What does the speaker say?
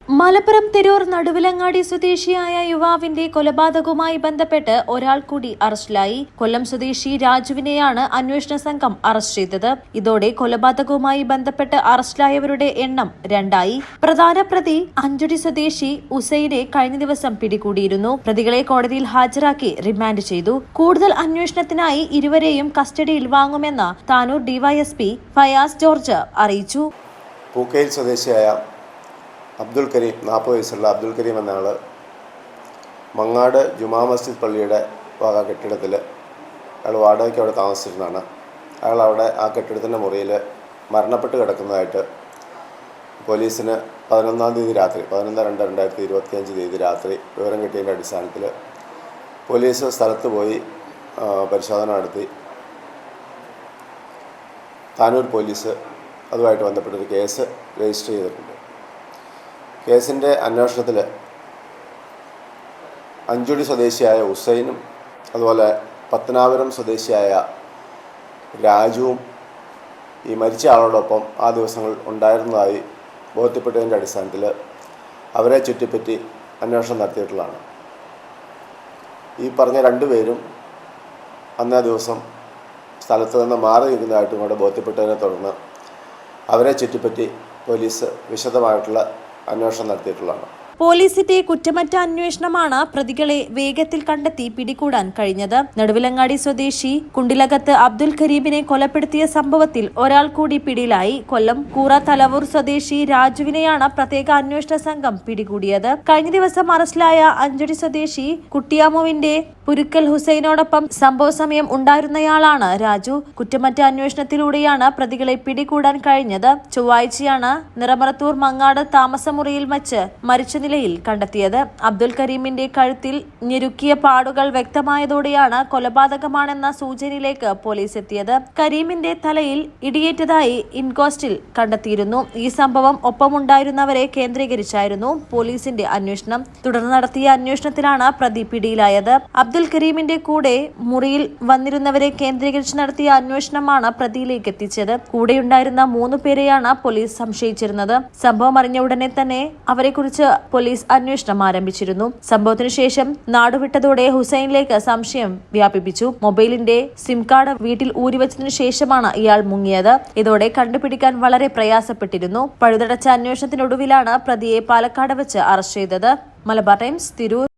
മലപ്പുറം തിരൂർ നടുവിലങ്ങാടി സ്വദേശിയായ യുവാവിന്റെ കൊലപാതകവുമായി ബന്ധപ്പെട്ട് ഒരാൾ കൂടി അറസ്റ്റിലായി. കൊല്ലം സ്വദേശി രാജുവിനെയാണ് അന്വേഷണ സംഘം അറസ്റ്റ് ചെയ്തത്. ഇതോടെ കൊലപാതകവുമായി ബന്ധപ്പെട്ട് അറസ്റ്റിലായവരുടെ എണ്ണം 2ആയി. പ്രധാന പ്രതി അഞ്ചുടി സ്വദേശി ഉസൈനെ കഴിഞ്ഞ ദിവസം പിടികൂടിയിരുന്നു. പ്രതികളെ കോടതിയിൽ ഹാജരാക്കി റിമാൻഡ് ചെയ്തു. കൂടുതൽ അന്വേഷണത്തിനായി ഇരുവരെയും കസ്റ്റഡിയിൽ വാങ്ങുമെന്ന് താനൂർ ഡിവൈഎസ്പി ഫയാസ് ജോർജ് അറിയിച്ചു. പൂക്കയിൽ സ്വദേശിയായ അബ്ദുൽ കരീം 40 വയസ്സുള്ള അബ്ദുൽ കരീം എന്ന ആൾ മങ്ങാട് ജുമാ മസ്ജിദ് പള്ളിയുടെ വക കെട്ടിടത്തിൽ അയാൾ വാടകയ്ക്ക് അവിടെ താമസിച്ചിരുന്നതാണ്. അയാൾ അവിടെ ആ കെട്ടിടത്തിൻ്റെ മുറിയിൽ മരണപ്പെട്ട് കിടക്കുന്നതായിട്ട് പോലീസിന് 11-ാം തീയതി രാത്രി 11/2/2025 രാത്രി വിവരം കിട്ടിയതിൻ്റെ അടിസ്ഥാനത്തിൽ പോലീസ് സ്ഥലത്ത് പോയി പരിശോധന നടത്തി. താനൂർ പോലീസ് അതുമായിട്ട് ബന്ധപ്പെട്ടൊരു കേസ് രജിസ്റ്റർ ചെയ്തിട്ടുണ്ട്. കേസിൻ്റെ അന്വേഷണത്തിൽ അഞ്ചുടി സ്വദേശിയായ ഉസൈനും അതുപോലെ പത്തനാപുരം സ്വദേശിയായ രാജുവും ഈ മരിച്ച ആളോടൊപ്പം ആ ദിവസങ്ങൾ ഉണ്ടായിരുന്നതായി ബോധ്യപ്പെട്ടതിൻ്റെ അടിസ്ഥാനത്തിൽ അവരെ ചുറ്റിപ്പറ്റി അന്വേഷണം നടത്തിയിട്ടുള്ളതാണ്. ഈ പറഞ്ഞ 2 പേരും അന്നേ ദിവസം സ്ഥലത്ത് നിന്ന് മാറി നിൽക്കുന്നതായിട്ടും കൂടെ ബോധ്യപ്പെട്ടതിനെ തുടർന്ന് അവരെ ചുറ്റിപ്പറ്റി പോലീസ് വിശദമായിട്ടുള്ള അന്വേഷണം നടത്തിയിട്ടുള്ളതാണ്. പോലീസിന്റെ കുറ്റമറ്റ അന്വേഷണമാണ് പ്രതികളെ വേഗത്തിൽ കണ്ടെത്തി പിടികൂടാൻ കഴിഞ്ഞത്. നടുവിലങ്ങാടി സ്വദേശി കുണ്ടിലകത്ത് അബ്ദുൽ കരീമിനെ കൊലപ്പെടുത്തിയ സംഭവത്തിൽ ഒരാൾ കൂടി പിടിയിലായി. കൊല്ലം കൂറ തലവൂർ സ്വദേശി രാജുവിനെയാണ് പ്രത്യേക അന്വേഷണ സംഘം പിടികൂടിയത്. കഴിഞ്ഞ ദിവസം അറസ്റ്റിലായ അഞ്ചുടി സ്വദേശി കുട്ടിയാമുവിന്റെ പുരുക്കൽ ഹുസൈനോടൊപ്പം സംഭവ സമയം ഉണ്ടായിരുന്നയാളാണ് രാജു. കുറ്റമറ്റ അന്വേഷണത്തിലൂടെയാണ് പ്രതികളെ പിടികൂടാൻ കഴിഞ്ഞത്. ചൊവ്വാഴ്ചയാണ് നിറമറത്തൂർ മങ്ങാട് താമസമുറിയിൽ വച്ച് മരിച്ച നിലയിൽ കണ്ടെത്തിയത്. അബ്ദുൽ കരീമിന്റെ കഴുത്തിൽ ഞെരുക്കിയ പാടുകൾ വ്യക്തമായതോടെയാണ് കൊലപാതകമാണെന്ന സൂചനയിലേക്ക് പോലീസ് എത്തിയത്. കരീമിന്റെ തലയിൽ ഇടിയേറ്റതായി ഇൻക്വസ്റ്റിൽ കണ്ടെത്തിയിരുന്നു. ഈ സംഭവം ഒപ്പമുണ്ടായിരുന്നവരെ കേന്ദ്രീകരിച്ചായിരുന്നു പോലീസിന്റെ അന്വേഷണം. തുടർന്ന് നടത്തിയ അന്വേഷണത്തിലാണ് പ്രതി പിടിയിലായത്. അബ്ദുൽ കരീമിന്റെ കൂടെ മുറിയിൽ വന്നിരുന്നവരെ കേന്ദ്രീകരിച്ച് നടത്തിയ അന്വേഷണമാണ് പ്രതിയിലേക്ക് എത്തിച്ചത്. കൂടെയുണ്ടായിരുന്ന 3 പേരെയാണ് പോലീസ് സംശയിച്ചിരുന്നത്. സംഭവം അറിഞ്ഞ ഉടനെ തന്നെ അവരെക്കുറിച്ച് പോലീസ് അന്വേഷണം ആരംഭിച്ചിരുന്നു. സംഭവത്തിനു ശേഷം നാടുവിട്ടതോടെ ഹുസൈനിലേക്ക് സംശയം വ്യാപിപ്പിച്ചു. മൊബൈലിന്റെ സിം കാർഡ് വീട്ടിൽ ഊരിവച്ചതിനു ശേഷമാണ് ഇയാൾ മുങ്ങിയത്. ഇതോടെ കണ്ടുപിടിക്കാൻ വളരെ പ്രയാസപ്പെട്ടിരുന്നു. പഴുതടച്ച അന്വേഷണത്തിനൊടുവിലാണ് പ്രതിയെ പാലക്കാട് വെച്ച് അറസ്റ്റ് ചെയ്തത്. മലബാർ ടൈംസ്, തിരൂർ.